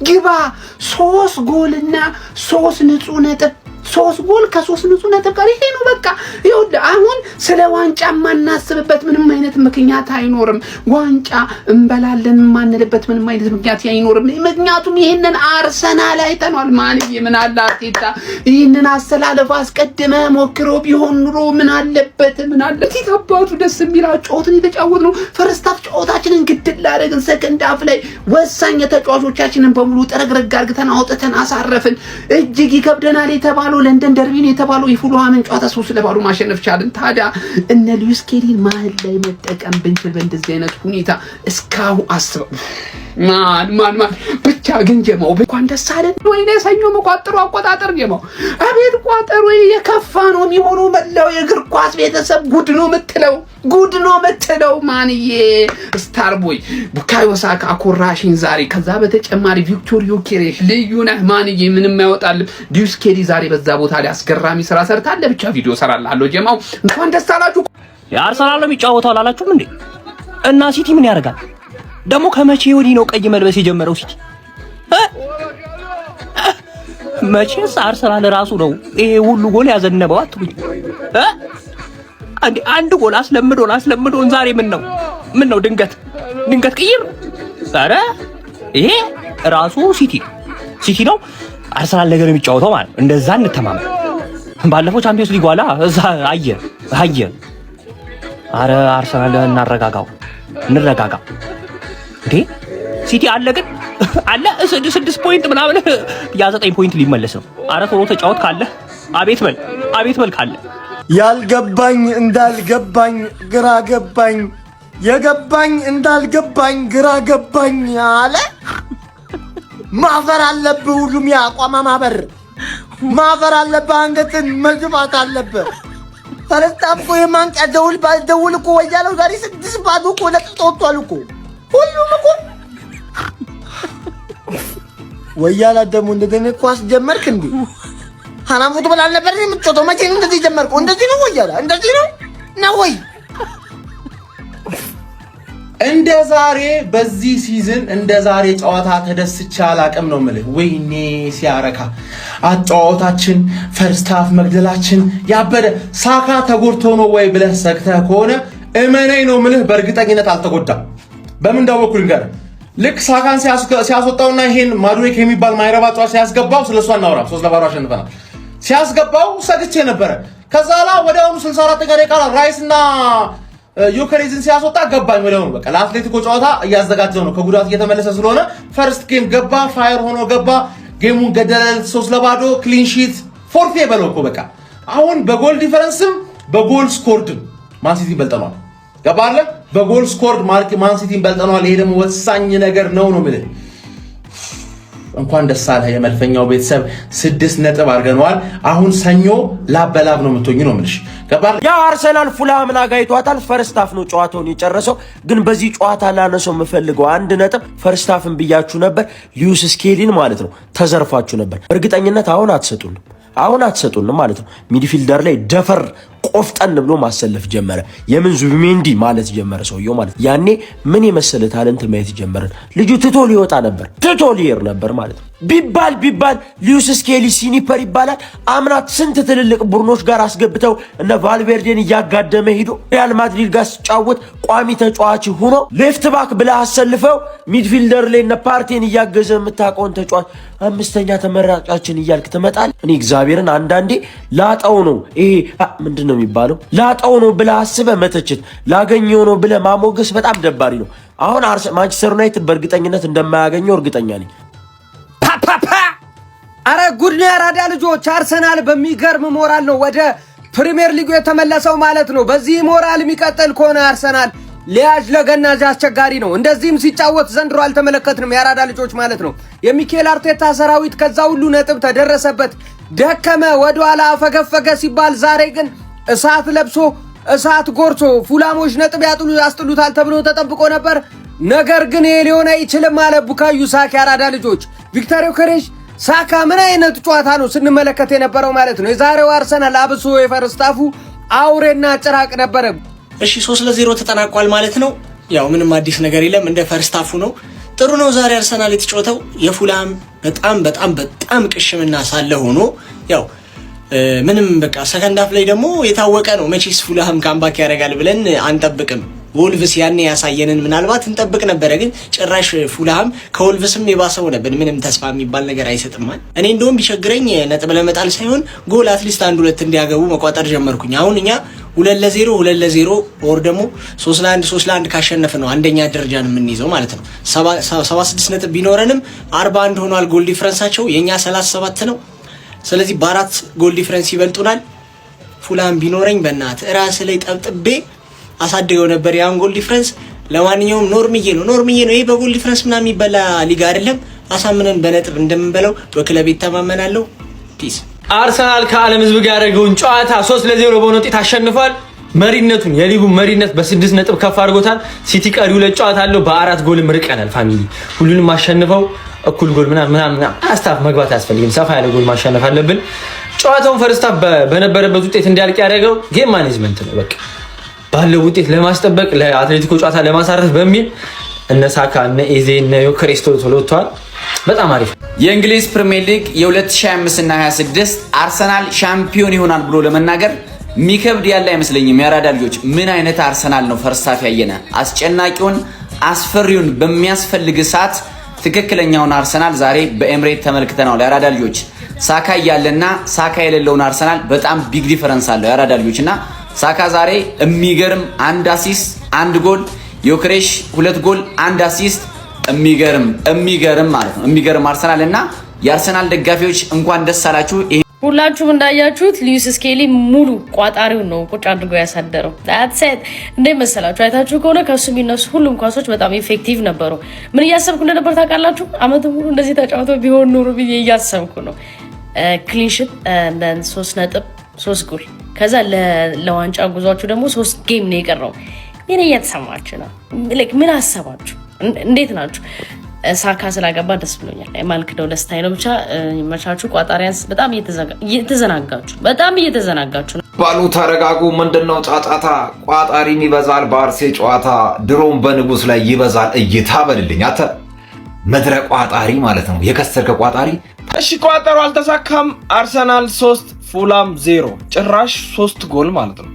ግባ 3 ጎልና 3 ንጹህ ነጥብ 3 ጎል ከ3 ንጹህ ነጥብ ጋር ይሄ ነው በቃ። ይኸውልህ አሁን ስለ ዋንጫ ማናስብበት ምንም አይነት ምክንያት አይኖርም። ዋንጫ እንበላለን ማንልበት ምንም አይነት ምክንያት አይኖርም። ምክንያቱም ይሄንን አርሰናል አይተናል። ማንዬ ምን አለ አርቴታ ይሄንን አሰላለፍ አስቀድመ ሞክሮ ቢሆን ኑሮ ምን አለበት ሲታባቱ ደስ የሚላ ጨዋታን የተጫወትነው ፈርስት ሃፍ ጨዋታችንን ግድል አደረግን። ሰከንድ ሃፍ ላይ ወሳኝ ተጫዋቾቻችንን በሙሉ ጠረግረግ አድርገን አውጥተን አሳረፍን። እጅግ ይከብደናል የተባለው ለንደን ደርቢ ነው የተባለው የፉልሃምን ጨዋታ 3-2 ማሸነፍ ቻልን። ታዲያ እነ ሉዊስ ኬሊን መሀል ላይ መጠቀም ብንችል በእንደዚህ አይነት ሁኔታ እስካሁን አስበው ማን ብቻ ግን ጀማው እንኳን ደስ አለን። ወይኔ ሰኞ መቋጠሩ አቆጣጠር ጀማው አቤት ቋጠሩ የከፋ ነው የሚሆነው። መላው የእግር ኳስ ቤተሰብ ጉድ ነው የምትለው ማንዬ ስታር ቦይ ቡካዮ ሳካ አኮራሽን ዛሬ ከዛ በተጨማሪ ቪክቶሪዮ ኬሬሽ ልዩ ነህ ማንዬ ምንም አይወጣል። ሉዊስ ኬሊ ዛሬ በዛ ቦታ ላይ አስገራሚ ስራ ሰርታለ። ብቻ ቪዲዮ ሰራላለሁ ጀማው እንኳን ደስ አላችሁ። የአርሰናል ነው የሚጫወተው አላላችሁም እንዴ? እና ሲቲ ምን ያደርጋል ደግሞ? ከመቼ ወዲህ ነው ቀይ መልበስ የጀመረው ሲቲ? መቼስ አርሰናል ራሱ ነው ይሄ ሁሉ ጎል ያዘነበው አትሉኝ? አንድ ጎል አስለምዶን ዛሬ ምን ነው ድንገት ቅይር? ኧረ ይሄ ራሱ ሲቲ ነው አርሰናል ነገር የሚጫወተው ማለት እንደዛ እንተማመን። ባለፈው ቻምፒየንስ ሊግ ዋላ እዛ አየ። አረ አርሰናል እንረጋጋ እንዴ! ሲቲ አለ ግን አለ 6 ፖይንት ምናምን ያ 9 ፖይንት ሊመለስ ነው። አረ ቶሎ ተጫወት ካለ አቤት በል ካለ ያልገባኝ እንዳልገባኝ ግራ ገባኝ፣ የገባኝ እንዳልገባኝ ግራ ገባኝ አለ። ማፈር አለብህ ሁሉም ያቋማ ማፈር አለብህ፣ አንገትን መግፋት አለብህ። ፈረስታፍ እኮ የማንቂያ ደውል ባልደውል እኮ ወያለው ዛሬ 6-0 እኮ ለጥጦቷል እኮ ሁሉም እኮ ወያላ ደግሞ እንደገና ኳስ ጀመርክ እንዴ? ሐራም ፉትቦል አልነበር የምትጮተው? መቼ ነው እንደዚህ ጀመርከው? እንደዚህ ነው ወያላ? እንደዚህ ነው ወይ? እንደ ዛሬ በዚህ ሲዝን እንደ ዛሬ ጨዋታ ተደስቼ አላቅም ነው የምልህ። ወይኔ ሲያረካ አጫዋታችን ፈርስት ሃፍ መግደላችን ያበደ። ሳካ ተጎድቶ ነው ወይ ብለህ ሰግተህ ከሆነ እመነኝ ነው የምልህ በእርግጠኝነት አልተጎዳም። በምን እንዳወኩኝ ጋር ልክ ሳካን ሲያስወጣውና ይሄን ማዱዌክ የሚባል ማይረባ ጨዋታ ሲያስገባው ስለሷ እናወራ 3-0 አሸንፈናል። ሲያስገባው ሰግቼ ነበረ። ከዛ ላ ወዲያውኑ 64 ደቂቃ ራይስና ዩክሬዝን ሲያስወጣ ገባኝ ወዲያውኑ። በቃ ለአትሌቲኮ ጨዋታ እያዘጋጀው ነው ከጉዳት እየተመለሰ ስለሆነ ፈርስት ጌም ገባ፣ ፋየር ሆኖ ገባ፣ ጌሙን ገደለ 3-0 ክሊን ሺት ፎርፌ በለው እኮ በቃ። አሁን በጎል ዲፈረንስም በጎል ስኮርድም ማንሲቲ በልጠናል። ገባለ በጎል ስኮርድ ማን ሲቲን በልጠናል። ይሄ ደግሞ ወሳኝ ነገር ነው የምልህ። እንኳን ደስ አለህ የመልፈኛው ቤተሰብ 6 ነጥብ አድርገናል። አሁን ሰኞ ላበላብ ነው የምትሆኝ ነው የምልሽ። ገባለ ያ አርሰናል ፉልሃምን አጋይቷታል። ፈርስት ሃፍ ነው ጨዋታውን የጨረሰው። ግን በዚህ ጨዋታ ላነሰው የምፈልገው 1 ነጥብ ፈርስት ሃፍን ብያችሁ ነበር፣ ሉዊስ ስኬሊን ማለት ነው ተዘርፋችሁ ነበር። እርግጠኝነት አሁን አትሰጡንም ማለት ነው። ሚድፊልደር ላይ ደፈር ቆፍጠን ብሎ ማሰለፍ ጀመረ። የምን ዙቢሜንዲ ማለት ጀመረ ሰውየው ማለት ያኔ ምን የመሰለ ታለንት ማየት ጀመረን። ልጁ ትቶ ሊወጣ ነበር፣ ትቶ ሊሄድ ነበር ማለት ነው። ቢባል ሉዊስ ስኬሊ ሲኒፐር ይባላል። አምናት ስንት ትልልቅ ቡድኖች ጋር አስገብተው እነ ቫልቬርዴን እያጋደመ ሄዶ ሪያል ማድሪድ ጋር ሲጫወት ቋሚ ተጫዋች ሆኖ ሌፍት ባክ ብላ አሰልፈው ሚድፊልደር ላይ እነ ፓርቴን እያገዘ የምታውቀውን ተጫዋች 5ኛ ተመራጫችን እያልክ ትመጣል። እኔ እግዚአብሔርን አንዳንዴ ላጣው ነው ይሄ ምንድነው የሚባለው? ላጣው ነው ብለ አስበ መተችት፣ ላገኘው ነው ብለ ማሞገስ በጣም ደባሪ ነው። አሁን ማንቸስተር ዩናይትድ በእርግጠኝነት እንደማያገኘው እርግጠኛ ነኝ። አረ ጉድ ነው ያራዳ ልጆች። አርሰናል በሚገርም ሞራል ነው ወደ ፕሪሚየር ሊጉ የተመለሰው ማለት ነው። በዚህ ሞራል የሚቀጥል ከሆነ አርሰናል ሊያጅ ለገናጅ አስቸጋሪ ነው። እንደዚህም ሲጫወት ዘንድሮ አልተመለከትንም ያራዳ ልጆች ማለት ነው። የሚኬል አርቴታ ሰራዊት ከዛ ሁሉ ነጥብ ተደረሰበት፣ ደከመ፣ ወደኋላ አፈገፈገ ሲባል ዛሬ ግን እሳት ለብሶ እሳት ጎርሶ ፉላሞች ነጥብ ያስጥሉታል ተብሎ ተጠብቆ ነበር። ነገር ግን ይሄ ሊሆን አይችልም አለ ቡካዮ ሳካ ያራዳ ልጆች። ቪክቶሪዮ ኬሬሽ ሳካ ምን አይነት ጨዋታ ነው ስንመለከት የነበረው ማለት ነው። የዛሬው አርሰናል አብሶ የፈርስት ሃፉ አውሬና ጭራቅ ነበረ። እሺ 3-0 ተጠናቋል ማለት ነው። ያው ምንም አዲስ ነገር የለም፣ እንደ ፈርስት ሃፉ ነው። ጥሩ ነው ዛሬ አርሰናል የተጫወተው። የፉላም በጣም ቅሽምና ሳለ ሆኖ ያው ምንም በቃ ሰከንድ ሃፍ ላይ ደግሞ የታወቀ ነው መቼስ ፉላም ካምባክ ያደርጋል ብለን አንጠብቅም። ወልቭስ ያኔ ያሳየንን ምናልባት እንጠብቅ ነበር፣ ግን ጭራሽ ፉላም ከወልቭስም የባሰው ነበር። ምንም ተስፋ የሚባል ነገር አይሰጥማል። እኔ እንደውም ቢቸግረኝ ነጥብ ለመጣል ሳይሆን ጎል አትሊስት 1-2 እንዲያገቡ መቋጠር ጀመርኩኝ። አሁን እኛ 2-0 ኦር ደግሞ 3-1 ካሸነፍ ነው አንደኛ ደረጃን የምንይዘው ማለት ነው። 76 ነጥብ ቢኖረንም 41 ሆኗል ጎል ዲፍረንሳቸው፣ የኛ 37 ነው። ስለዚህ በ4 ጎል ዲፍረንስ ይበልጡናል። ፉላም ቢኖረኝ በእናት ራስ ላይ ጠብጥቤ አሳድገው ነበር ያን ጎል ዲፍረንስ። ለማንኛውም ኖርምዬ ነው ይሄ በጎል ዲፍረንስ ምናምን የሚበላ ሊግ አይደለም። አሳምነን በነጥብ እንደምንበለው በክለብ ይተማመናለሁ። ፒስ። አርሰናል ከዓለም ህዝብ ጋር ያደረገውን ጨዋታ 3-0 በሆነ ውጤት አሸንፏል። መሪነቱን የሊጉ መሪነት በ6 ነጥብ ከፍ አድርጎታል። ሲቲ ቀሪ 2 ጨዋታ አለው፣ በ4 ጎልም ርቀናል። ፋሚሊ ሁሉንም አሸንፈው እኩል ጎል ምናምን አስታፍ መግባት አያስፈልግም። ሰፋ ያለ ጎል ማሸነፍ አለብን። ጨዋታውን ፈርስት ሃፍ በነበረበት ውጤት እንዲያልቅ ያደረገው ጌም ማኔጅመንት ነው። በቃ ባለው ውጤት ለማስጠበቅ ለአትሌቲኮ ጨዋታ ለማሳረፍ በሚል እነ ሳካ እነ ኤዜ እነ ዮኬሬስ ቶሎ ወጥተዋል። በጣም አሪፍ። የእንግሊዝ ፕሪሚየር ሊግ የ2025 እና 26 አርሰናል ሻምፒዮን ይሆናል ብሎ ለመናገር ሚከብድ ያለ አይመስለኝም። የአራዳ ልጆች ምን አይነት አርሰናል ነው ፈርስት ሃፍ ያየነ? አስጨናቂውን አስፈሪውን በሚያስፈልግ ሰዓት ትክክለኛውን አርሰናል ዛሬ በኤምሬት ተመልክተናል። የአራዳ ልጆች ሳካ እያለና ሳካ የሌለውን አርሰናል በጣም ቢግ ዲፈረንስ አለው። የአራዳ ልጆች እና ሳካ ዛሬ የሚገርም 1 አሲስት 1 ጎል፣ ዮኬሬሽ 2 ጎል 1 አሲስት፣ የሚገርም ማለት ነው። የሚገርም አርሰናል እና የአርሰናል ደጋፊዎች እንኳን ደስ አላችሁ። ሁላችሁም እንዳያችሁት ሉዊስ ስኬሊ ሙሉ ቋጣሪው ነው ቁጭ አድርጎ ያሳደረው። that's it እንደ መሰላችሁ አይታችሁ ከሆነ ከሱ የሚነሱ ሁሉም ኳሶች በጣም ኢፌክቲቭ ነበሩ። ምን እያሰብኩ እንደነበር ታውቃላችሁ? አመቱ ሙሉ እንደዚህ ተጫውተው ቢሆን ኑሮ ብዬ እያሰብኩ ነው። ክሊንሽት እንደን 3 ነጥብ 3 ጎል ከዛ ለዋንጫ ጉዟችሁ ደግሞ 3 ጌም ነው የቀረው። የኔ እየተሰማችሁ ነው። ምን አሰባችሁ? እንዴት ናችሁ? ሳካ ስላገባ ደስ ብሎኛል። የማልክደው ደስታዬ ነው። ብቻ መቻቹ ቋጣሪያንስ በጣም እየተዘናጋችሁ ነው። ባሉ ተረጋጉ። ምንድነው ጫጫታ? ቋጣሪም ይበዛል በአርሴ ጨዋታ፣ ድሮም በንጉስ ላይ ይበዛል እይታ በልልኝ። አተ መድረ ቋጣሪ ማለት ነው፣ የከሰርከ ቋጣሪ። እሺ ቋጠሮ አልተሳካም። አርሰናል 3 ፉላም 0፣ ጭራሽ 3 ጎል ማለት ነው።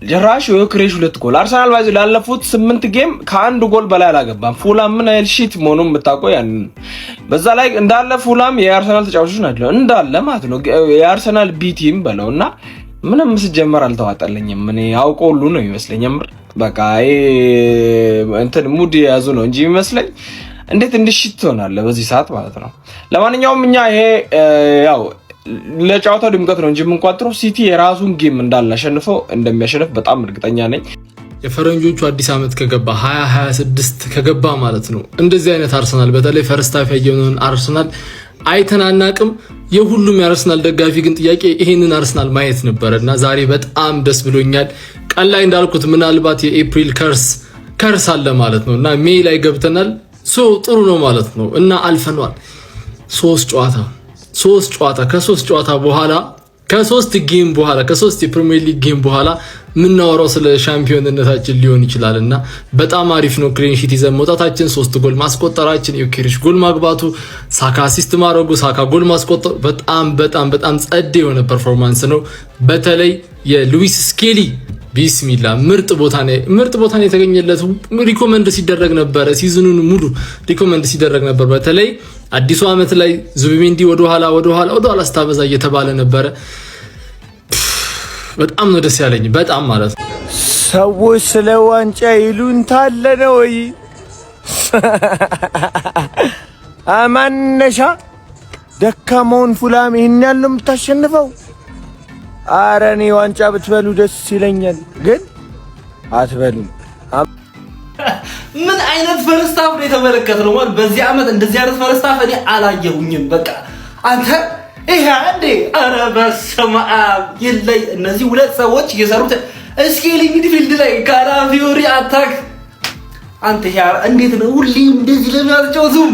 ጭራሽ ዮኬሬሽ 2 ጎል። አርሰናል ባይዘ ላለፉት 8 ጌም ከ1 ጎል በላይ አላገባም። ፉላም ምን አይል ሺት መሆኑን የምታውቀው ያን። በዛ ላይ እንዳለ ፉላም የአርሰናል ተጫዋቾች ናቸው እንዳለ ማለት ነው። የአርሰናል ቢ ቲም በለውና ምንም ሲጀመር አልተዋጣለኝም። ምን ያውቀው ሁሉ ነው ይመስለኝ። በቃ እንትን ሙድ የያዙ ነው እንጂ ይመስለኝ እንዴት እንድሽት ትሆናለህ በዚህ ሰዓት ማለት ነው። ለማንኛውም እኛ ይሄ ያው ለጫወታው ድምቀት ነው እንጂ የምንቋጥረው ሲቲ የራሱን ጌም እንዳላሸንፈው እንደሚያሸንፍ በጣም እርግጠኛ ነኝ። የፈረንጆቹ አዲስ ዓመት ከገባ 2026 ከገባ ማለት ነው እንደዚህ አይነት አርሰናል በተለይ ፈርስት ሃፍ ያየነውን አርሰናል አይተናናቅም። የሁሉም የአርሰናል ደጋፊ ግን ጥያቄ ይሄንን አርሰናል ማየት ነበርና ዛሬ በጣም ደስ ብሎኛል። ቀን ላይ እንዳልኩት ምናልባት የኤፕሪል ከርስ አለ ማለት ነውና ሜይ ላይ ገብተናል። ጥሩ ነው ማለት ነው እና አልፈኗል። 3 ጨዋታ ከ3 ጨዋታ በኋላ ከ3 ጌም በኋላ ከ3 የፕሪሚየር ሊግ ጌም በኋላ ምናወራው ስለ ሻምፒዮንነታችን ሊሆን ይችላልና በጣም አሪፍ ነው። ክሊን ሺት ይዘን መውጣታችን፣ 3 ጎል ማስቆጠራችን፣ ዮኬሬሽ ጎል ማግባቱ፣ ሳካ አሲስት ማድረጉ፣ ሳካ ጎል ማስቆጠሩ በጣም ጸዴ የሆነ ፐርፎርማንስ ነው። በተለይ የሉዊስ ስኬሊ ቢስሚላ ምርጥ ቦታ ነው የተገኘለት። ሪኮመንድ ሲደረግ ነበር፣ ሲዝኑን ሙሉ ሪኮመንድ ሲደረግ ነበር። በተለይ አዲሱ ዓመት ላይ ዙቢሜንዲ ወደ ኋላ ስታበዛ እየተባለ ነበረ። በጣም ነው ደስ ያለኝ በጣም ማለት ነው። ሰዎች ስለ ዋንጫ ይሉንታል ነው ወይ አማነሻ ደካማውን ፉላም ይሄን ያለው የምታሸንፈው? ኧረ እኔ ዋንጫ ብትበሉ ደስ ይለኛል፣ ግን አትበሉም። ምን አይነት ፈርስት ሃፍ ነው የተመለከትነው? ማለት በዚህ ዓመት እንደዚህ አይነት ፈርስት ሃፍ እኔ አላየሁኝም። በቃ አንተ ይሄ አንዴ ኧረ በስመ አብ ይለይ። እነዚህ 2 ሰዎች እየሰሩት ስኬሊንግ ፊልድ ላይ ካላፊዮሪ አታክ። አንተ ያ እንዴት ነው ሁሌም እንደዚህ ለሚያጫውቱም?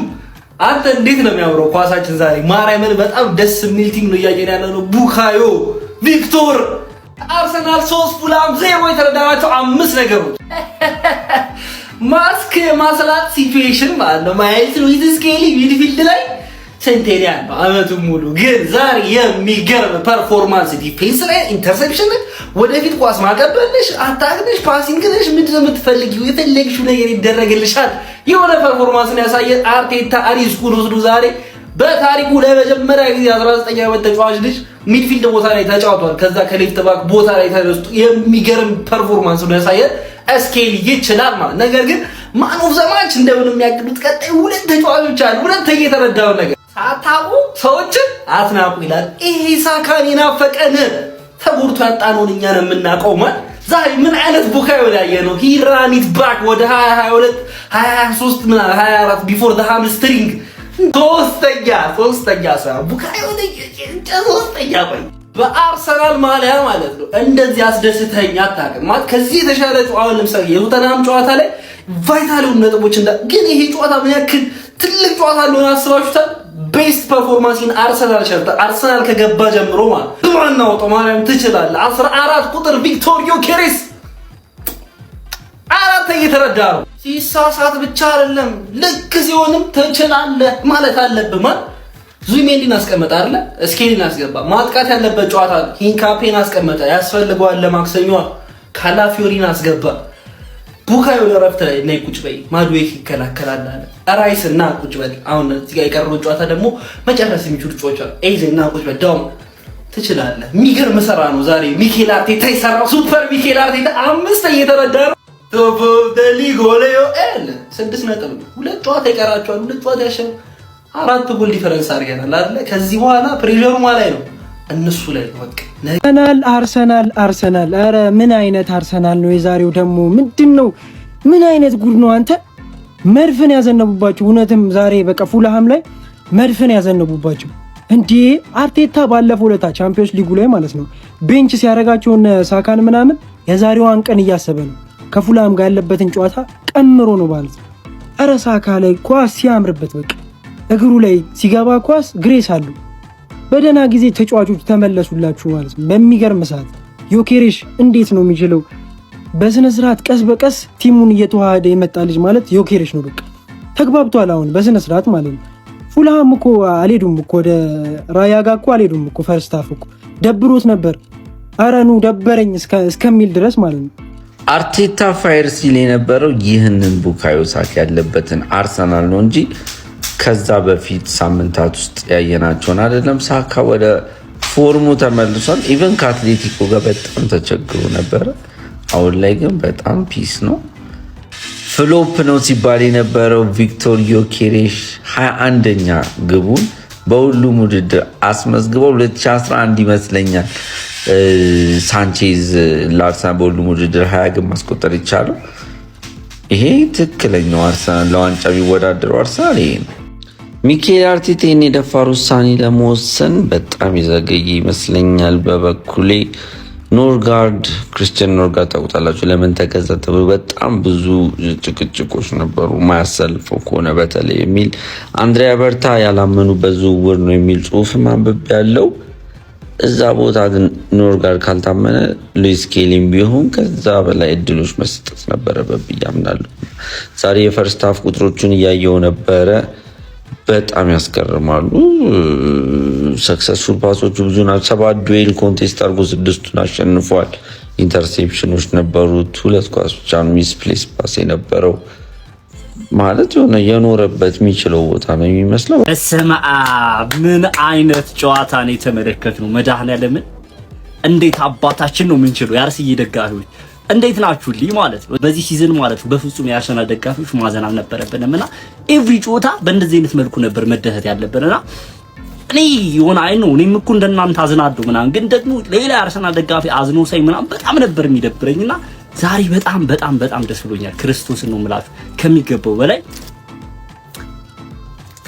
አንተ እንዴት ነው የሚያምረው ኳሳችን ዛሬ። ማርያምን በጣም ደስ የሚል ቲም ነው እያየን ያለነው። ቡካዮ ቪክቶር አርሰናል 3 ፉላም 0 የተረዳናቸው 5 ነገሮች ማስክ ማስላት ሲቹዌሽን ማለት ነው ማየት ሉዊስ ስኬሊ ሚድፊልድ ላይ ሴንቴሪያን በአመቱ ሙሉ ግን ዛሬ የሚገርም ፐርፎርማንስ ዲፌንስ ላይ ኢንተርሴፕሽን ወደፊት ኳስ ማቀበልሽ አታክልሽ ፓሲንግ ነሽ ምንድነው የምትፈልጊው የፈለግሽው ነገር ይደረግልሻል የሆነ ፐርፎርማንስን ያሳየ አርቴታ አሪስኩን ወስዶ ዛሬ በታሪኩ ለመጀመሪያ ጊዜ 19 ዓመት ተጫዋች ልጅ ሚድፊልድ ቦታ ላይ ተጫውቷል ከዛ ከሌፍት ባክ ቦታ ላይ ተነስቶ የሚገርም ፐርፎርማንስ ነው ያሳየ ስኬሊ ይችላል ማለት ነገር ግን ማን ኦፍ ዘ ማች እንደምንም ያቅዱት ቀጣይ ሁለት ተጫዋቾች አሉ ሁለት የተረዳው ነገር ሳታቁ ሰዎችን አትናቁ ይላል ይሄ ሳካን ይናፈቀን ተጉርቶ ያጣነውን እኛ ነው የምናውቀው ማለት ዛሬ ምን አይነት ቡካዮ ላይ ነው he ran it back ወደ 2022 23 ምና 24 before the hamstring ሶስተኛ ሰው ቡካዮ ላይ ሶስተኛ ቆይ በአርሰናል ማሊያ ማለት ነው እንደዚህ አስደስተኛ አታውቅም ማለት ከዚህ የተሻለ ጨዋታ ለምሳሌ የቶተንሃም ጨዋታ ላይ ቫይታል የሆኑ ነጥቦች ግን ይሄ ጨዋታ ምን ያክል ትልቅ ጨዋታ እንደሆነ አስባችሁታል ቤስት ፐርፎርማንስ ኢን አርሰናል ሸርታ አርሰናል ከገባ ጀምሮ ማለት ነው ጦማሪያም ትችላለህ 14 ቁጥር ቪክቶሪዮ ኬሬስ አራት እየተረዳው ሲሳሳት ብቻ አይደለም ልክ ሲሆንም ትችላለህ ማለት አለብህ ማለት ዙሜንዲን አስቀመጠ አይደለ ስኬሊን አስገባ ማጥቃት ያለበት ጨዋታ ሂንካፔን አስቀመጠ ያስፈልገዋል ለማክሰኞ ካላፊዮሪን አስገባ ቡካዮ ለረፍት ላይ ነይ ቁጭ በይ ማድዌክ ይከላከላል አለ ራይስ እና ቁጭ በይ አሁን እዚህ ጋር የቀረው ጨዋታ ደግሞ መጨረስ የሚችሉ ጨዋታ ኤዝ እና ቁጭ በይ ዳው ትችላለህ የሚገርም ሰራ ነው ዛሬ ሚኬል አርቴታ ይሰራው ሱፐር ሚኬል አርቴታ አምስት እየተረዳ ነው ቶፕ ደሊጎ ሌዮ ኤል 6 ነጥብ ሁለት ጨዋታ ይቀራቸዋል ሁለት ጨዋታ ያሸነፈ 4 ጎል ዲፈረንስ አድርገናል አይደል ከዚህ በኋላ ፕሬሸሩ ማለት ነው እነሱ ላይ ወቅ አርሰናል አረ ምን አይነት አርሰናል ነው የዛሬው ደግሞ ምንድነው ምን አይነት ጉድ ነው አንተ መድፍን ያዘነቡባቸው እውነትም ዛሬ በቃ ፉልሃም ላይ መድፍን ያዘነቡባቸው እንዴ አርቴታ ባለፈው ለታ ቻምፒዮንስ ሊጉ ላይ ማለት ነው ቤንች ሲያረጋቸው ሳካን ምናምን የዛሬዋን ቀን እያሰበ ነው ከፉልሃም ጋር ያለበትን ጨዋታ ቀምሮ ነው ማለት ነው አረ ሳካ ላይ ኳስ ሲያምርበት በቃ እግሩ ላይ ሲገባ ኳስ ግሬስ አሉ በደና ጊዜ ተጫዋቾች ተመለሱላችሁ ማለት ነው በሚገርም ሰዓት ዮኬሬሽ እንዴት ነው የሚችለው በስነ ስርዓት ቀስ በቀስ ቲሙን እየተዋሃደ የመጣ ልጅ ማለት ዮኬሬሽ ነው በቃ ተግባብቷል አሁን በስነ ስርዓት ማለት ነው ፉልሃም እኮ አልሄዱም እኮ ወደ ራያ ጋር እኮ አልሄዱም እኮ ፈርስት ሃፍ እኮ ደብሮት ነበር አረኑ ደበረኝ እስከሚል ድረስ ማለት ነው አርቴታ ፋየር ሲል የነበረው ይህንን ቡካዮ ሳካ ያለበትን አርሰናል ነው እንጂ ከዛ በፊት ሳምንታት ውስጥ ያየናቸውን አይደለም ሳካ ወደ ፎርሙ ተመልሷል ኢቨን ከአትሌቲኮ ጋር በጣም ተቸግሮ ነበር አሁን ላይ ግን በጣም ፒስ ነው ፍሎፕ ነው ሲባል የነበረው ቪክቶር ዮኬሬሽ 21ኛ ግቡን በሁሉም ውድድር አስመዝግበው 2011 ይመስለኛል ሳንቼዝ ለአርሰናል በሁሉም ውድድር 20 ግብ ማስቆጠር ይቻላል ይሄ ትክክለኛው አርሰናል ለዋንጫ የሚወዳደረው አርሰናል ይሄ ነው ሚኬል አርቴታ የደፋር ውሳኔ ለመወሰን በጣም ይዘገይ ይመስለኛል በበኩሌ ኖርጋርድ ክርስቲያን ኖርጋርድ ታውቃላችሁ ለምን ተከዘተ በጣም ብዙ ጭቅጭቆች ነበሩ ማያሰልፈው ከሆነ በተለይ የሚል አንድሪያ በርታ ያላመኑበት ዝውውር ነው የሚል ጽሁፍ ማንበብ ያለው እዛ ቦታ ግን ኖርጋርድ ካልታመነ ሉዊስ ስኬሊም ቢሆን ከዛ በላይ እድሎች መስጠት ነበረበት ብያምናለሁ ዛሬ የፈርስት ሃፍ ቁጥሮቹን እያየው ነበረ በጣም ያስገርማሉ ሰክሰስፉል ፓሶቹ ብዙ ናቸው 7 ዱዌል ኮንቴስት አድርጎ 6ቱን አሸንፏል ኢንተርሴፕሽኖች ነበሩት 2 ኳስ ብቻ ሚስፕሌስ ፓስ የነበረው ማለት የሆነ የኖረበት የሚችለው ቦታ ነው የሚመስለው በስመ አብ ምን አይነት ጨዋታ ነው የተመለከትነው መድኃኒዓለምን እንዴት አባታችን ነው የምንችለው የአርሰናል ደጋፊዎች እንዴት ናችሁልኝ ማለት ነው በዚህ ሲዝን ማለት ነው በፍጹም የአርሰናል ደጋፊዎች ማዘን አልነበረብንምና ኤቭሪ ጨዋታ በእንደዚህ አይነት መልኩ ነበር መደሰት ያለብንና እኔ የሆነ አይ ነው እኔም እኮ እንደናንተ አዝናለሁ ምናምን ግን ደግሞ ሌላ የአርሰናል ደጋፊ አዝኖ ሳይ ምናምን በጣም ነበር የሚደብረኝና ዛሬ በጣም ደስ ብሎኛል ክርስቶስን ነው የምላችሁ ከሚገባው በላይ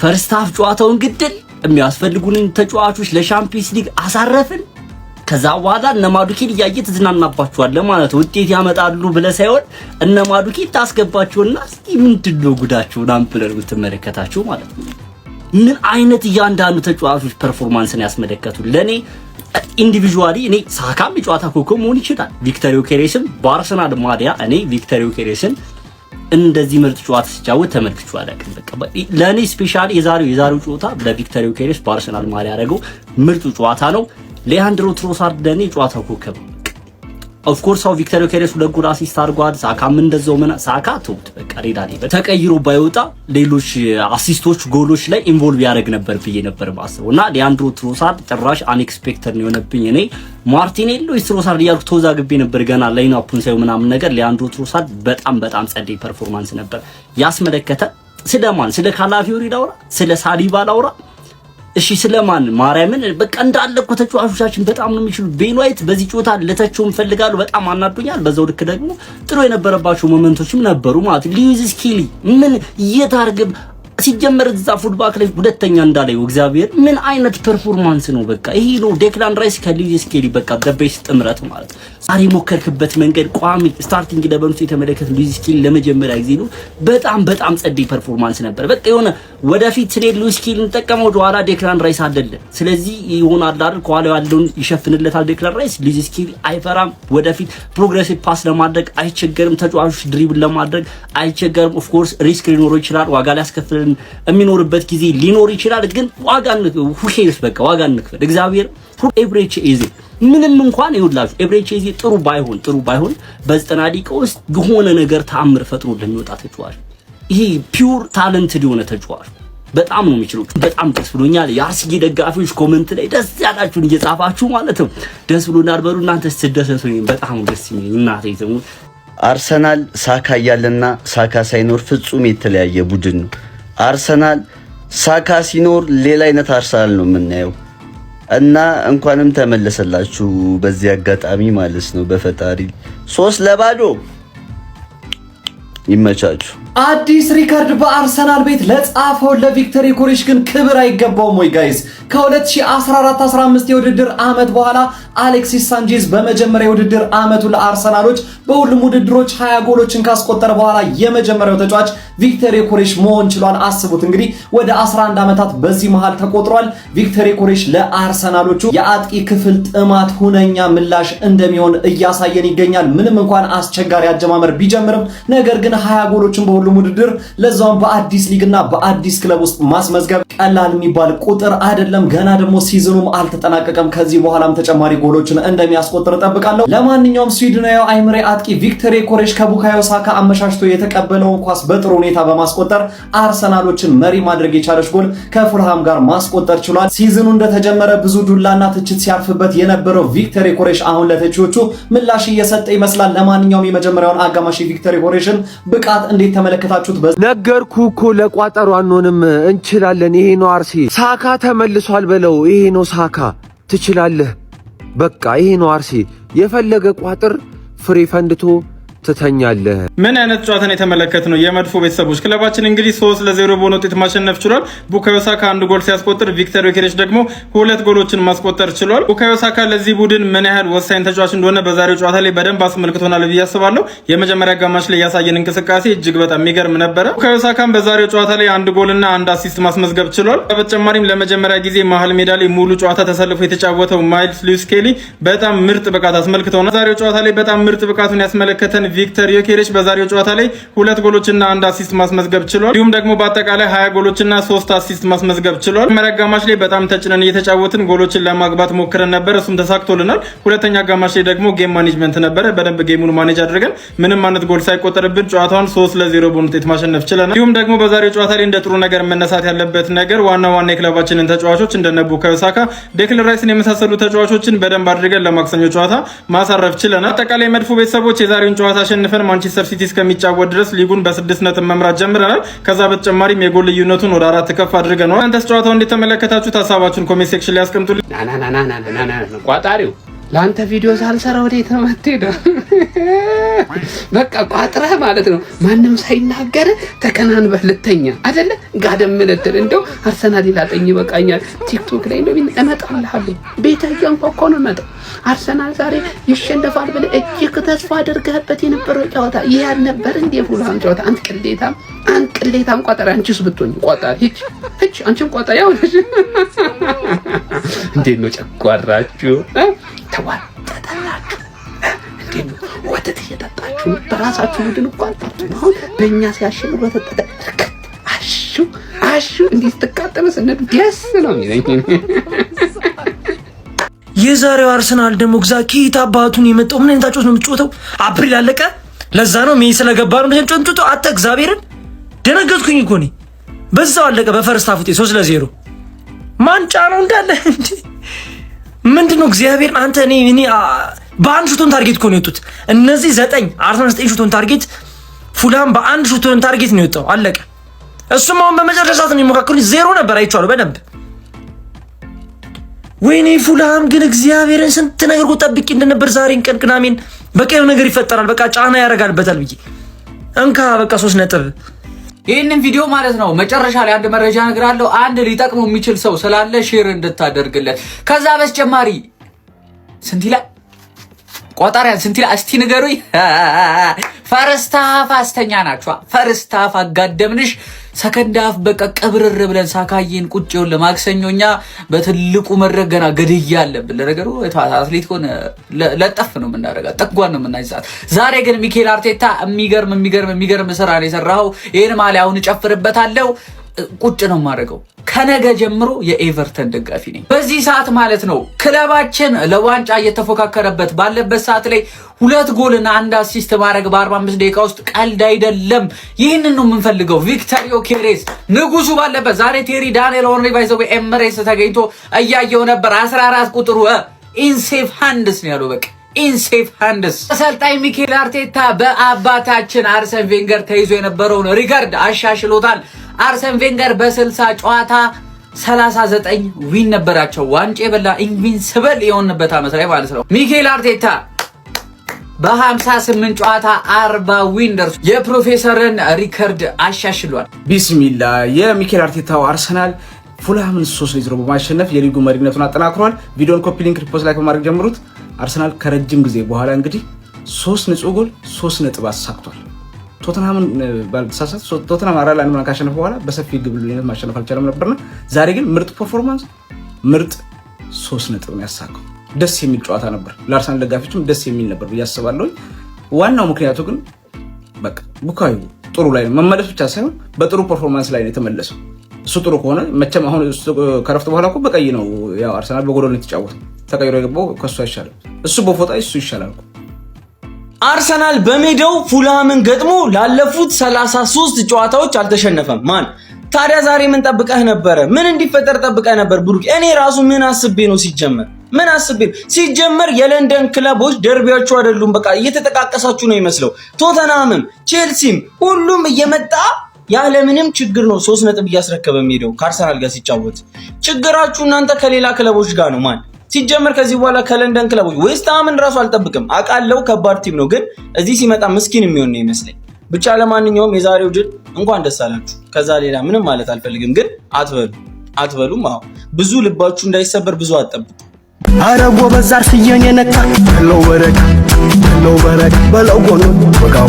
ፈርስት ሃፍ ጨዋታውን ግድል የሚያስፈልጉንን ተጫዋቾች ለሻምፒዮንስ ሊግ አሳረፍን ከዛ በኋላ እነማዱኬን እያየ ተዝናናባቸዋል ማለት ውጤት ያመጣሉ ብለ ሳይሆን እነማዱኬን ታስገባቸውና እስኪ ምንድነው ጉዳቸው ናምፕለር ብትመለከታቸው ማለት ነው ምን አይነት እያንዳንዱ ተጫዋቾች ፐርፎርማንስን ያስመለከቱ ለኔ ኢንዲቪጁዋሊ እኔ ሳካም ጨዋታ ኮከብ መሆን ይችላል ቪክቶር ዮኬሬስም በአርሰናል ማዲያ እኔ ቪክቶር ዮኬሬስን እንደዚህ ምርጥ ጨዋታ ሲጫወት ተመልክቼው አላውቅም። በቃ ለኔ ስፔሻሊ የዛሬው ጨዋታ ለቪክተር ዮኬሬስ በአርሰናል ማሊያ ያደረገው ምርጡ ጨዋታ ነው። ሊያንድሮ ትሮሳርድ ለኔ ጨዋታው ኮከብ ነው። ኦፍ ኮርስ አው ቪክተር ዮኬሬስ 2 ጎል አሲስት አድርጓል። ሳካም እንደዛው ሳካ ተውት በቃ ሬዳሊ ተቀይሮ ባይወጣ ሌሎች አሲስቶች ጎሎች ላይ ኢንቮልቭ ያደርግ ነበር ብዬ ነበር ማስበው እና ሊያንድሮ ትሮሳርድ ጭራሽ አንኤክስፔክተድ ነው የሆነብኝ። እኔ ማርቲኔሎ ትሮሳርድ ያልኩ ተወዛግቤ ነበር ገና ላይንአፑን ሳይው ምናምን ነገር። ሊያንድሮ ትሮሳርድ በጣም ጸዴ ፐርፎርማንስ ነበር ያስመለከተ። ስለማን ስለ ካላፊዮሪ ላውራ፣ ስለ ሳሊባ ላውራ፣ እሺ ስለማን ማርያምን በቃ እንዳለ እኮ ተጫዋቾቻችን በጣም ነው የሚችሉ። ቤን ዋይት በዚህ ጨዋታ ለተቸውም ፈልጋለሁ በጣም አናዶኛል። በዛው ልክ ደግሞ ጥሩ የነበረባቸው ሞመንቶችም ነበሩ ማለት ሉዊስ ስኬሊ ምን የታርግብ ሲጀመር እዛ ፉትባክ ላይ ሁለተኛ እንዳለው እግዚአብሔር ምን አይነት ፐርፎርማንስ ነው። በቃ ይሄ ነው ዴክላን ራይስ ከሉዊስ ስኬሊ በቃ ደበስ ጥምረት ማለት ዛሬ ሞከርክበት መንገድ ቋሚ ስታርቲንግ ለበንቱ የተመለከተ ሉዊስ ስኬሊ ለመጀመሪያ ጊዜ ነው። በጣም ጸዴ ፐርፎርማንስ ነበር። በቃ የሆነ ወደፊት ስለ ሉዊስ ስኬሊ እንጠቀመው ኋላ ዴክላን ራይስ አይደለም። ስለዚህ ይሆናል አይደል ከኋላ ያለውን ይሸፍንለታል ዴክላን ራይስ። ሉዊስ ስኬሊ አይፈራም። ወደፊት ፕሮግሬሲቭ ፓስ ለማድረግ አይቸገርም። ተጫዋቾች ድሪብል ለማድረግ አይቸገርም። ኦፍ ኮርስ ሪስክ ሊኖር ይችላል። ዋጋ ሊያስከፍል የሚኖርበት ጊዜ ሊኖር ይችላል። ግን ዋጋ ሁሼስ በቃ ዋጋ እንክፈል። እግዚአብሔር ኤብሬቺ ኤዜ ምንም እንኳን ይውላችሁ ኤብሬቺ ኤዜ ጥሩ ባይሆን በ90 ደቂቃ ውስጥ የሆነ ነገር ተአምር ፈጥሮ ለሚወጣ ተጫዋች ይሄ ፒውር ታለንትድ የሆነ ተጫዋች በጣም ነው የሚችሉት። በጣም ደስ ብሎኛል። የአርሰናል ደጋፊዎች ኮሜንት ላይ ደስ ያላችሁን እየጻፋችሁ ማለት ነው ደስ ብሎናል በሉ። እናንተ ስትደሰቱ በጣም ደስ የሚል እናቴ ዘሙ አርሰናል ሳካ ያለና ሳካ ሳይኖር ፍጹም የተለያየ ቡድን ነው። አርሰናል ሳካ ሲኖር ሌላ አይነት አርሰናል ነው የምናየው እና እንኳንም ተመለሰላችሁ በዚህ አጋጣሚ ማለት ነው። በፈጣሪ 3-0 ይመቻችሁ። አዲስ ሪከርድ በአርሰናል ቤት ለጻፈው ለቪክተር ዮኬሬስ ግን ክብር አይገባውም ወይ ጋይስ? ከ2014-15 የውድድር ዓመት በኋላ አሌክሲስ ሳንቼዝ በመጀመሪያው የውድድር ዓመቱ ለአርሰናሎች በሁሉም ውድድሮች 20 ጎሎችን ካስቆጠረ በኋላ የመጀመሪያው ተጫዋች ቪክተር ዮኬሬስ መሆን ችሏል። አስቡት እንግዲህ ወደ 11 ዓመታት በዚህ መሃል ተቆጥሯል። ቪክተር ዮኬሬስ ለአርሰናሎቹ የአጥቂ ክፍል ጥማት ሁነኛ ምላሽ እንደሚሆን እያሳየን ይገኛል። ምንም እንኳን አስቸጋሪ አጀማመር ቢጀምርም ነገር ግን 20 ጎሎችን በሁሉም ውድድር ለዛውም በአዲስ ሊግና በአዲስ ክለብ ውስጥ ማስመዝገብ ቀላል የሚባል ቁጥር አይደለም። ገና ደግሞ ሲዝኑም አልተጠናቀቀም። ከዚህ በኋላም ተጨማሪ ጎሎችን እንደሚያስቆጥር ጠብቃለሁ። ለማንኛውም ስዊድናዊው አይምሬ አጥቂ ቪክተር ዮኬሬስ ከቡካዮ ሳካ አመሻሽቶ የተቀበለውን ኳስ በጥሩ ሁኔታ በማስቆጠር አርሰናሎችን መሪ ማድረግ የቻለች ጎል ከፉልሃም ጋር ማስቆጠር ችሏል። ሲዝኑ እንደተጀመረ ብዙ ዱላና ትችት ሲያርፍበት የነበረው ቪክተር ዮኬሬስ አሁን ለተቺዎቹ ምላሽ እየሰጠ ይመስላል። ለማንኛውም የመጀመሪያውን አጋማሽ ቪክተር ዮኬሬስን ብቃት እንዴት ተመለከታችሁት? ነገርኩ እኮ ለቋጠሩ አንሆንም እንችላለን። ይሄ ነው አርሲ ሳካ ተመልሷል በለው። ይሄ ነው ሳካ ትችላለህ። በቃ ይሄ ነው አርሲ የፈለገ ቋጥር ፍሬ ፈንድቶ ትተኛለህ። ምን አይነት ጨዋታን የተመለከትነው የመድፎ ቤተሰቦች? ክለባችን እንግዲህ 3-0 በሆነ ውጤት ማሸነፍ ችሏል። ቡካዮ ሳካ 1 ጎል ሲያስቆጥር ቪክተር ዮኬሬስ ደግሞ 2 ጎሎችን ማስቆጠር ችሏል። ቡካዮ ሳካ ለዚህ ቡድን ምን ያህል ወሳኝ ተጫዋች እንደሆነ በዛሬው ጨዋታ ላይ በደንብ አስመልክቶናል ብዬ አስባለሁ። የመጀመሪያ አጋማሽ ላይ ያሳየን እንቅስቃሴ እጅግ በጣም የሚገርም ነበረ። ቡካዮ ሳካም በዛሬው ጨዋታ ላይ 1 ጎልና 1 አሲስት ማስመዝገብ ችሏል። በተጨማሪም ለመጀመሪያ ጊዜ መሀል ሜዳ ላይ ሙሉ ጨዋታ ተሰልፎ የተጫወተው ሉዊስ ስኬሊ በጣም ምርጥ ብቃት አስመልክቶናል። ዛሬው ጨዋታ ላይ በጣም ምርጥ ብቃቱን ያስመለከተን ቪክተር ዮኬሬስ በዛሬው ጨዋታ ላይ 2 ጎሎችና 1 አሲስት ማስመዝገብ ችሏል። እንዲሁም ደግሞ በአጠቃላይ 20 ጎሎችና 3 አሲስት ማስመዝገብ ችሏል። መጀመሪያ አጋማሽ ላይ በጣም ተጭነን እየተጫወትን ጎሎችን ለማግባት ሞክረን ነበር፣ እሱም ተሳክቶልናል። ሁለተኛ አጋማሽ ላይ ደግሞ ጌም ማኔጅመንት ነበረ። በደንብ ጌሙን ማኔጅ አድርገን ምንም አይነት ጎል ሳይቆጠርብን ጨዋታውን 3-0 በሆነ ውጤት ማሸነፍ ችለናል። እንዲሁም ደግሞ በዛሬው ጨዋታ ላይ እንደ ጥሩ ነገር መነሳት ያለበት ነገር ዋና የክለባችንን ተጫዋቾች እንደነ ቡካዮ ሳካ፣ ዴክላን ራይስን የመሳሰሉ ተጫዋቾችን በደንብ አድርገን ለማክሰኞ ጨዋታ ማሳረፍ ችለናል። አጠቃላይ መድፎ ቤተሰቦች የዛሬውን ጨዋታ አሸንፈን ማንቸስተር ሲቲ እስከሚጫወት ድረስ ሊጉን በ6 ነጥብ መምራት ጀምረናል። ከዛ በተጨማሪም የጎል ልዩነቱን ወደ 4 ከፍ አድርገናል። እናንተስ ጨዋታውን እንዴት ተመለከታችሁት? ሀሳባችሁን ኮሜንት ሴክሽን ላይ አስቀምጡልኝ። ቋጣሪው ለአንተ ቪዲዮ ሳልሰራ ወዴት ነው የምትሄደው? በቃ ቋጥረህ ማለት ነው ማንም ሳይናገር ተከናንበህ ልተኛ አይደለ? ጋደም ልትል እንደው አርሰናል ይላጠኝ ይበቃኛል። ቲክቶክ ላይ ነው እመጣልሃለሁ። ቤተኛው እኮ ነው መጣው። አርሰናል ዛሬ ይሸነፋል ብለህ እጅግ ተስፋ አድርገህበት የነበረው ጨዋታ ይሄ አልነበር እንዴ? ፉልሃም ጨዋታ አንተ ቅሌታም ቋጣሪ። አንቺስ ብትሆኝ ቋጣሪ ሂጅ አንቺም ቋጣሪ ያው ነሽ። እንዴት ነው ጨጓራችሁ? ተዋጠጠላችሁ እንዴ? ወተት እየጠጣችሁ በራሳችሁ ቡድን እንኳን አሁን በእኛ ሲያሸንፉ ተጠቀ አሹ እንዲህ ስትቃጠሉ ስነዱ ደስ ነው የሚለኝ። የዛሬው አርሰናል ደግሞ ግዛ ኪታ አባቱን የመጣው ምን አይነት አጮት ነው የምትጮተው? አፕሪል አለቀ። ለዛ ነው ሜይ ስለገባ ነው እንደምትጮተው። አተ እግዚአብሔርን ደነገጥኩኝ እኮ እኔ። በዛው አለቀ በፈርስት ሃፍ 3-0 ማንጫ ነው እንዳለ እንዴ! ምንድነው እግዚአብሔር አንተ እኔ በአንድ ሹቶን ታርጌት እኮ ነው የወጡት እነዚህ 9 አርሰናል 9 ሹቶን ታርጌት፣ ፉላም በአንድ ሹቶን ታርጌት ነው የወጣው። አለቀ። እሱም አሁን በመጨረሻ ሰዓት ነው የሚሞካከሩት 0 ነበር አይቻለሁ በደንብ። ወይኔ ፉላም ግን እግዚአብሔርን ስንት ነገር እኮ ጠብቄ እንደነበር ዛሬን ቀን ቅዳሜን በቃ የሆነ ነገር ይፈጠራል በቃ ጫና ያረጋልበታል ብዬ እንካ በቃ 3 ነጥብ። ይህንን ቪዲዮ ማለት ነው መጨረሻ ላይ አንድ መረጃ እነግራለሁ። አንድ ሊጠቅመው የሚችል ሰው ስላለ ሼር እንድታደርግለት። ከዛ በተጨማሪ ስንት ይላል ቆጣሪያን ስንት ይላል እስቲ ንገሩኝ። ፈርስት ሃፍ አስተኛ ናችሁ። ፈርስት ሃፍ አጋደምንሽ። ሰከንድ ሃፍ በቃ ቀብርር ብለን ሳካዬን ቁጭውን ለማክሰኞኛ በትልቁ መድረክ ገና ገድያ አለብን። ለነገሩ አትሌቲኮን ለጠፍ ነው የምናደርጋት፣ ጠጓን ነው የምናይዛት። ዛሬ ግን ሚኬል አርቴታ የሚገርም ስራ ነው የሰራው። ይሄን ማሊያውን እጨፍርበታለሁ ቁጭ ነው የማደርገው። ከነገ ጀምሮ የኤቨርተን ደጋፊ ነኝ። በዚህ ሰዓት ማለት ነው ክለባችን ለዋንጫ እየተፎካከረበት ባለበት ሰዓት ላይ 2 ጎልና 1 አሲስት ማድረግ በ45 ደቂቃ ውስጥ ቀልድ አይደለም። ይህንን ነው የምንፈልገው። ቪክተር ዮኬሬስ ንጉሱ ባለበት ዛሬ ቴሪ ዳንኤል ኦንሪ ባይዘው ኤምሬስ ተገኝቶ እያየው ነበር። 14 ቁጥሩ ኢንሴፍ ሃንድስ ነው ያለው። በቃ ኢንሴፍ ሃንድስ። አሰልጣኝ ሚኬል አርቴታ በአባታችን አርሰን ቬንገር ተይዞ የነበረውን ሪከርድ አሻሽሎታል። አርሰን ቬንገር በ60 ጨዋታ 39 ዊን ነበራቸው። ዋንጫ የበላ ኢንቪንሲብል የሆነበት ዓመት ላይ ማለት ነው። ሚኬል አርቴታ በ58 ጨዋታ 40 ዊን ደርሶ የፕሮፌሰርን ሪከርድ አሻሽሏል። ቢስሚላ የሚኬል አርቴታው አርሰናል ፉልሃምን 3-0 በማሸነፍ የሊጉ መሪነቱን አጠናክሯል። ቪዲዮን ኮፒ ሊንክ ሪፖስት ላይ በማድረግ ጀምሩት። አርሰናል ከረጅም ጊዜ በኋላ እንግዲህ 3 ንጹህ ጎል 3 ነጥብ አሳክቷል። ቶተንሃምን ባልተሳሳት ቶተንሃም 4-1 ካሸነፈ በኋላ በሰፊ ግብ ልዩነት ማሸነፍ አልቻለም ነበርና ዛሬ ግን ምርጥ ፐርፎርማንስ ምርጥ 3 ነጥብ ነው ያሳካው። ደስ የሚል ጨዋታ ነበር። ለአርሰናል ደጋፊዎችም ደስ የሚል ነበር ብዬ አስባለሁ። ዋናው ምክንያቱ ግን በቃ ቡካዮ ጥሩ ላይ መመለስ ብቻ ሳይሆን በጥሩ ፐርፎርማንስ ላይ ነው የተመለሰው። እሱ ጥሩ ከሆነ መቼም አሁን ከረፍት በኋላ እኮ በቀይ ነው ያው አርሰናል በጎል ነው የተጫወተው። ተቀይሮ የገባው ከሱ አይሻልም። እሱ በፎጣ እሱ ይሻላል። አርሰናል በሜዳው ፉልሃምን ገጥሞ ላለፉት 33 ጨዋታዎች አልተሸነፈም። ማን ታዲያ ዛሬ ምን ጠብቀህ ነበረ? ምን እንዲፈጠር ጠብቀህ ነበር ብሩክ? እኔ ራሱ ምን አስቤ ነው ሲጀመር የለንደን ክለቦች ደርቢያቸው አይደሉም። በቃ እየተጠቃቀሳችሁ ነው ይመስለው። ቶተንሃምም ቼልሲም ሁሉም እየመጣ ያለምንም ችግር ነው 3 ነጥብ እያስረከበ ሜዳው ከአርሰናል ጋር ሲጫወት። ችግራችሁ እናንተ ከሌላ ክለቦች ጋር ነው። ማን ሲጀመር ከዚህ በኋላ ከለንደን ክለቦች ዌስትሃምን ራሱ አልጠብቅም። አቃለው ከባድ ቲም ነው፣ ግን እዚህ ሲመጣ ምስኪን የሚሆን ነው ይመስለኝ። ብቻ ለማንኛውም የዛሬው ድል እንኳን ደስ አላችሁ። ከዛ ሌላ ምንም ማለት አልፈልግም፣ ግን አትበሉም። አዎ ብዙ ልባችሁ እንዳይሰበር ብዙ አትጠብቁ። አረጎ በዛር ፍየን የነካ በለው በረክ በለው ጎኑ ወጋው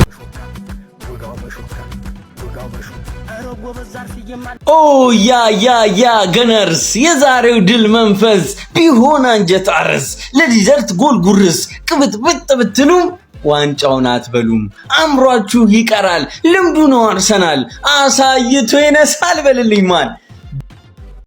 ኦ ያ ገነርስ የዛሬው ድል መንፈስ ቢሆን አንጀት አርስ ለዲዘርት ጎል ጉርስ ቅብጥብጥ ብትሉ ዋንጫውን አትበሉም። አምሯችሁ ይቀራል። ልምዱ ነው አርሰናል አሳይቶ ይነሳል በልልኝ ማን